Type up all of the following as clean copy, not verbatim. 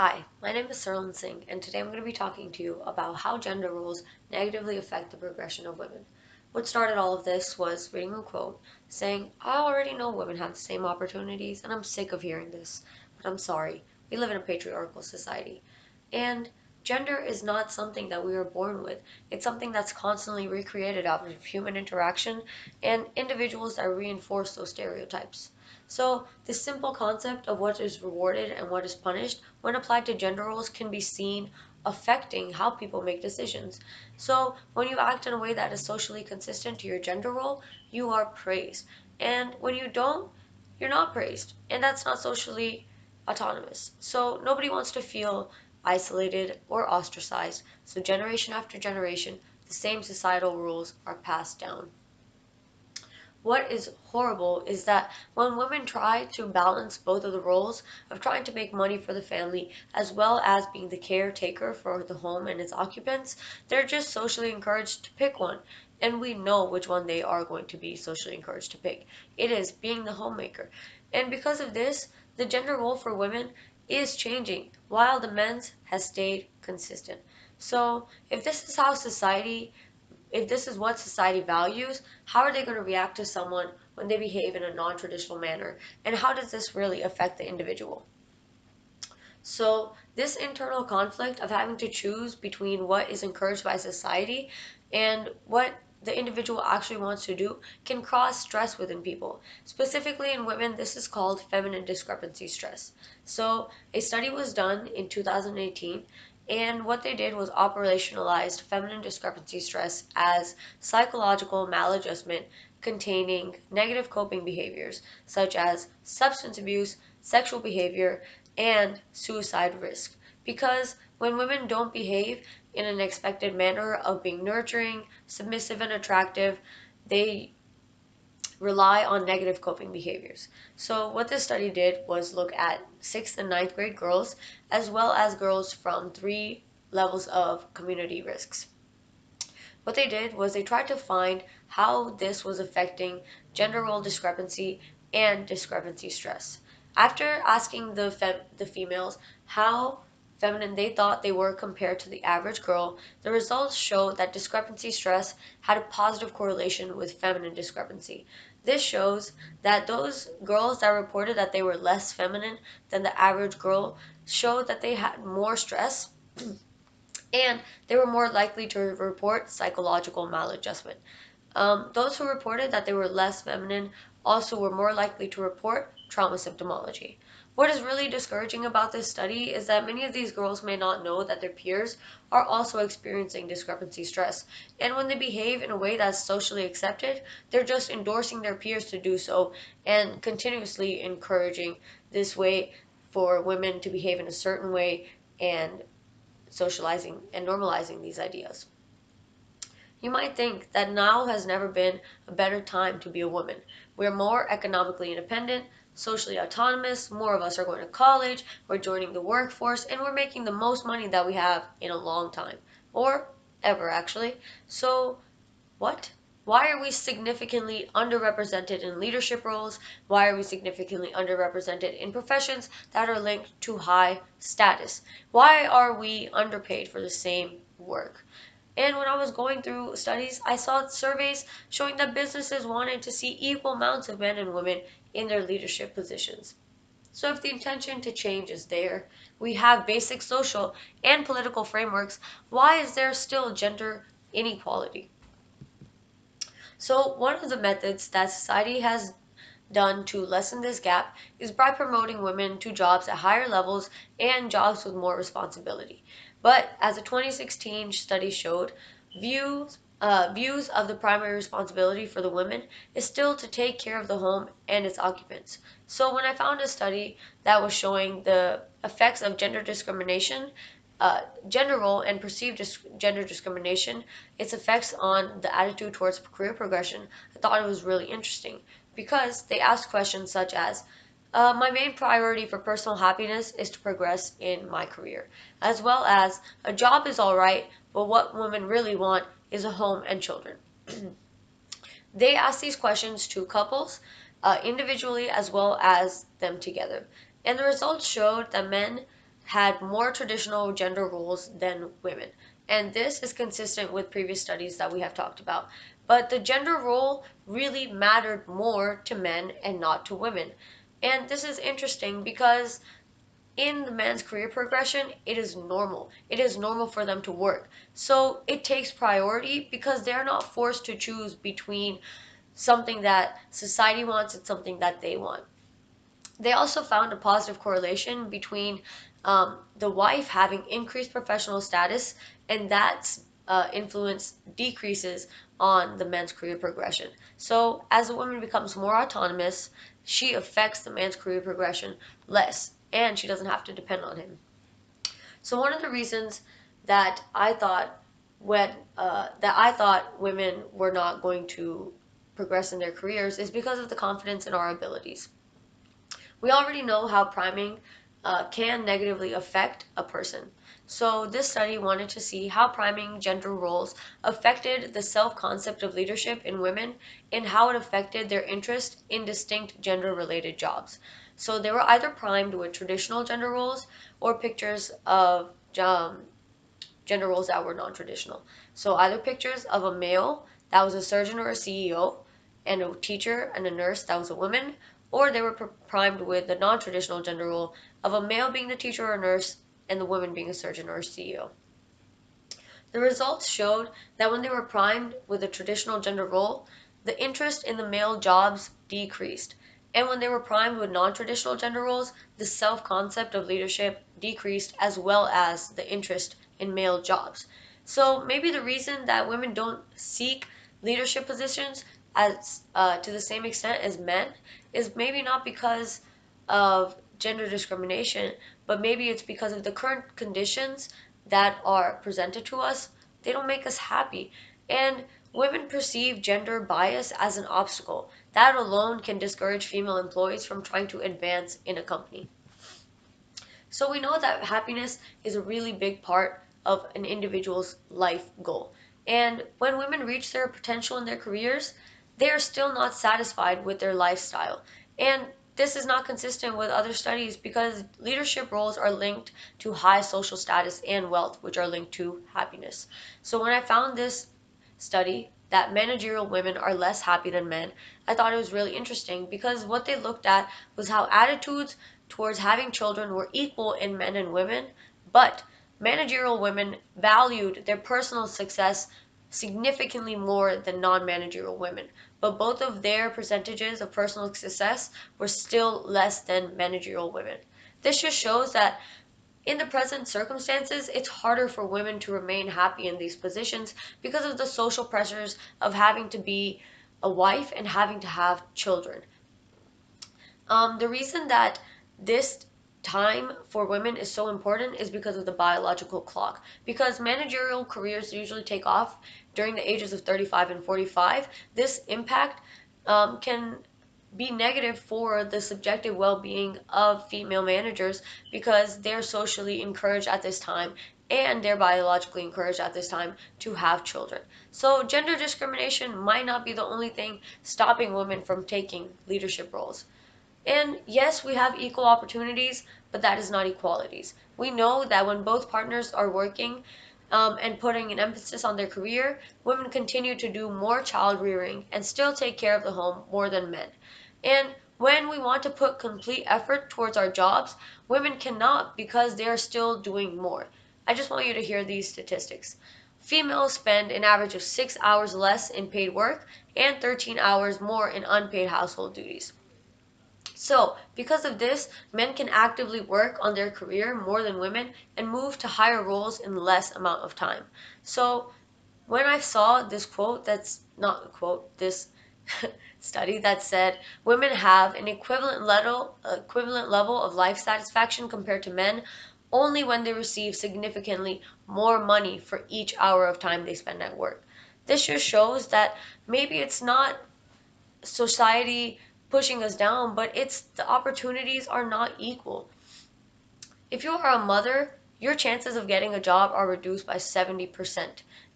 Hi, my name is Sarlan Singh, and today I'm going to be talking to you about how gender roles negatively affect the progression of women. What started all of this was reading a quote saying, I already know women have the same opportunities, and I'm sick of hearing this, but I'm sorry. We live in a patriarchal society. And gender is not something that we were born with. It's something that's constantly recreated out of human interaction and individuals that reinforce those stereotypes. So, this simple concept of what is rewarded and what is punished, when applied to gender roles, can be seen affecting how people make decisions. So, when you act in a way that is socially consistent to your gender role, you are praised. And when you don't, you're not praised. And that's not socially autonomous. So, nobody wants to feel isolated or ostracized. So, generation after generation, the same societal rules are passed down. What is horrible is that when women try to balance both of the roles of trying to make money for the family as well as being the caretaker for the home and its occupants, they're just socially encouraged to pick one. And we know which one they are going to be socially encouraged to pick. It is being the homemaker. And because of this, the gender role for women is changing while the men's has stayed consistent. So, if this is what society values, how are they going to react to someone when they behave in a non-traditional manner? And how does this really affect the individual? So, this internal conflict of having to choose between what is encouraged by society and what the individual actually wants to do can cause stress within people. Specifically in women, this is called feminine discrepancy stress. So, a study was done in 2018, and what they did was operationalized feminine discrepancy stress as psychological maladjustment containing negative coping behaviors such as substance abuse, sexual behavior, and suicide risk. Because when women don't behave in an expected manner of being nurturing, submissive, and attractive, they rely on negative coping behaviors. So, what this study did was look at 6th and ninth grade girls as well as girls from three levels of community risks. What they did was they tried to find how this was affecting gender role discrepancy and discrepancy stress. After asking the females how feminine they thought they were compared to the average girl, the results showed that discrepancy stress had a positive correlation with feminine discrepancy. This shows that those girls that reported that they were less feminine than the average girl showed that they had more stress and they were more likely to report psychological maladjustment. Those who reported that they were less feminine also were more likely to report trauma symptomology. What is really discouraging about this study is that many of these girls may not know that their peers are also experiencing discrepancy stress. And when they behave in a way that's socially accepted, they're just endorsing their peers to do so and continuously encouraging this way for women to behave in a certain way and socializing and normalizing these ideas. You might think that now has never been a better time to be a woman. We're more economically independent, socially autonomous, more of us are going to college, we're joining the workforce, and we're making the most money that we have in a long time. Or ever, actually. So, what? Why are we significantly underrepresented in leadership roles? Why are we significantly underrepresented in professions that are linked to high status? Why are we underpaid for the same work? And when I was going through studies, I saw surveys showing that businesses wanted to see equal amounts of men and women in their leadership positions. So if the intention to change is there, we have basic social and political frameworks, why is there still gender inequality? So one of the methods that society has done to lessen this gap is by promoting women to jobs at higher levels and jobs with more responsibility. But as a 2016 study showed, views of the primary responsibility for the women is still to take care of the home and its occupants. So when I found a study that was showing the effects of gender discrimination, gender role and perceived gender discrimination, its effects on the attitude towards career progression, I thought it was really interesting because they asked questions such as, my main priority for personal happiness is to progress in my career, as well as a job is alright, but what women really want is a home and children. They asked these questions to couples, individually as well as them together. And the results showed that men had more traditional gender roles than women. And this is consistent with previous studies that we have talked about. But the gender role really mattered more to men and not to women. And this is interesting because in the man's career progression, it is normal. It is normal for them to work. So it takes priority because they're not forced to choose between something that society wants and something that they want. They also found a positive correlation between the wife having increased professional status, and that influence decreases on the man's career progression. So, as a woman becomes more autonomous, she affects the man's career progression less, and she doesn't have to depend on him. So, one of the reasons that I thought women were not going to progress in their careers is because of the confidence in our abilities. We already know how priming can negatively affect a person. So this study wanted to see how priming gender roles affected the self-concept of leadership in women and how it affected their interest in distinct gender-related jobs. So they were either primed with traditional gender roles or pictures of gender roles that were non-traditional. So either pictures of a male that was a surgeon or a CEO, and a teacher and a nurse that was a woman, or they were primed with the non-traditional gender role of a male being the teacher or nurse and the woman being a surgeon or a CEO. The results showed that when they were primed with a traditional gender role, the interest in the male jobs decreased. And when they were primed with non-traditional gender roles, the self-concept of leadership decreased as well as the interest in male jobs. So maybe the reason that women don't seek leadership positions as to the same extent as men is maybe not because of gender discrimination, but maybe it's because of the current conditions that are presented to us. They don't make us happy. And women perceive gender bias as an obstacle. That alone can discourage female employees from trying to advance in a company. So we know that happiness is a really big part of an individual's life goal. And when women reach their potential in their careers, they are still not satisfied with their lifestyle. And this is not consistent with other studies because leadership roles are linked to high social status and wealth, which are linked to happiness. So when I found this study that managerial women are less happy than men, I thought it was really interesting because what they looked at was how attitudes towards having children were equal in men and women, but managerial women valued their personal success significantly more than non-managerial women. But both of their percentages of personal success were still less than managerial women. This just shows that in the present circumstances, it's harder for women to remain happy in these positions because of the social pressures of having to be a wife and having to have children. The reason that this time for women is so important is because of the biological clock. Because managerial careers usually take off during the ages of 35 and 45, this impact can be negative for the subjective well-being of female managers because they're socially encouraged at this time and they're biologically encouraged at this time to have children. So gender discrimination might not be the only thing stopping women from taking leadership roles. And yes, we have equal opportunities, but that is not equalities. We know that when both partners are working and putting an emphasis on their career, women continue to do more child rearing and still take care of the home more than men. And when we want to put complete effort towards our jobs, women cannot because they are still doing more. I just want you to hear these statistics. Females spend an average of 6 hours less in paid work and 13 hours more in unpaid household duties. So, because of this, men can actively work on their career more than women and move to higher roles in less amount of time. So, when I saw this quote, that's not a quote, this study that said women have an equivalent level of life satisfaction compared to men only when they receive significantly more money for each hour of time they spend at work. This just shows that maybe it's not society pushing us down, but it's the opportunities are not equal. If you are a mother, your chances of getting a job are reduced by 70%.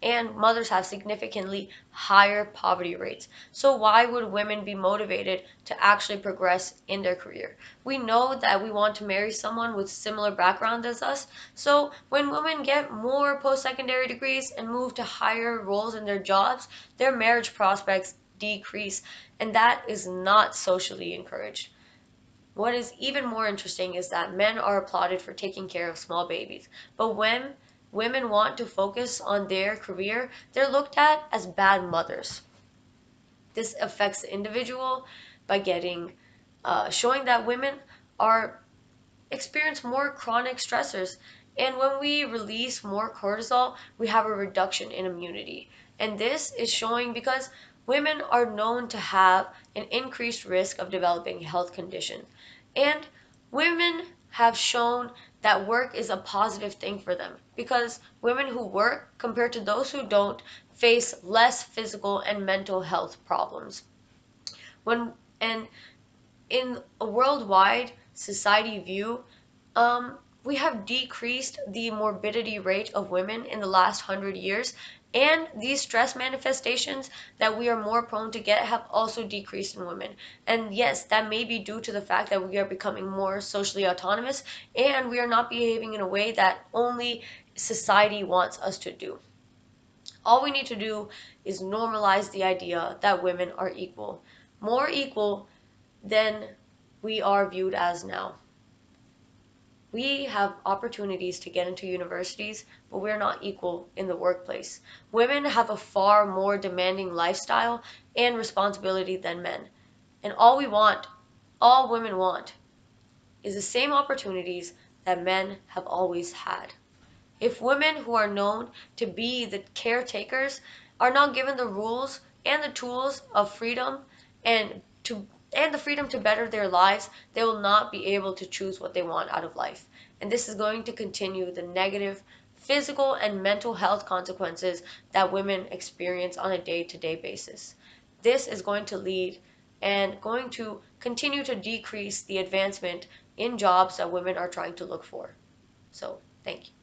and mothers have significantly higher poverty rates. So why would women be motivated to actually progress in their career? We know that we want to marry someone with similar background as us. So when women get more post-secondary degrees and move to higher roles in their jobs, their marriage prospects decrease, and that is not socially encouraged. What is even more interesting is that men are applauded for taking care of small babies, but when women want to focus on their career, they're looked at as bad mothers. This affects the individual by showing that women are experience more chronic stressors. And when we release more cortisol, we have a reduction in immunity. And this is showing because women are known to have an increased risk of developing health conditions. And women have shown that work is a positive thing for them because women who work compared to those who don't face less physical and mental health problems. When and in a worldwide society view, we have decreased the morbidity rate of women in the last 100 years, and these stress manifestations that we are more prone to get have also decreased in women. And yes, that may be due to the fact that we are becoming more socially autonomous and we are not behaving in a way that only society wants us to do. All we need to do is normalize the idea that women are equal, more equal than we are viewed as now. We have opportunities to get into universities, but we're not equal in the workplace. Women have a far more demanding lifestyle and responsibility than men. And all women want, is the same opportunities that men have always had. If women who are known to be the caretakers are not given the rules and the tools of freedom and to and the freedom to better their lives, they will not be able to choose what they want out of life. And this is going to continue the negative physical and mental health consequences that women experience on a day-to-day basis. This is going to lead and going to continue to decrease the advancement in jobs that women are trying to look for. So, thank you.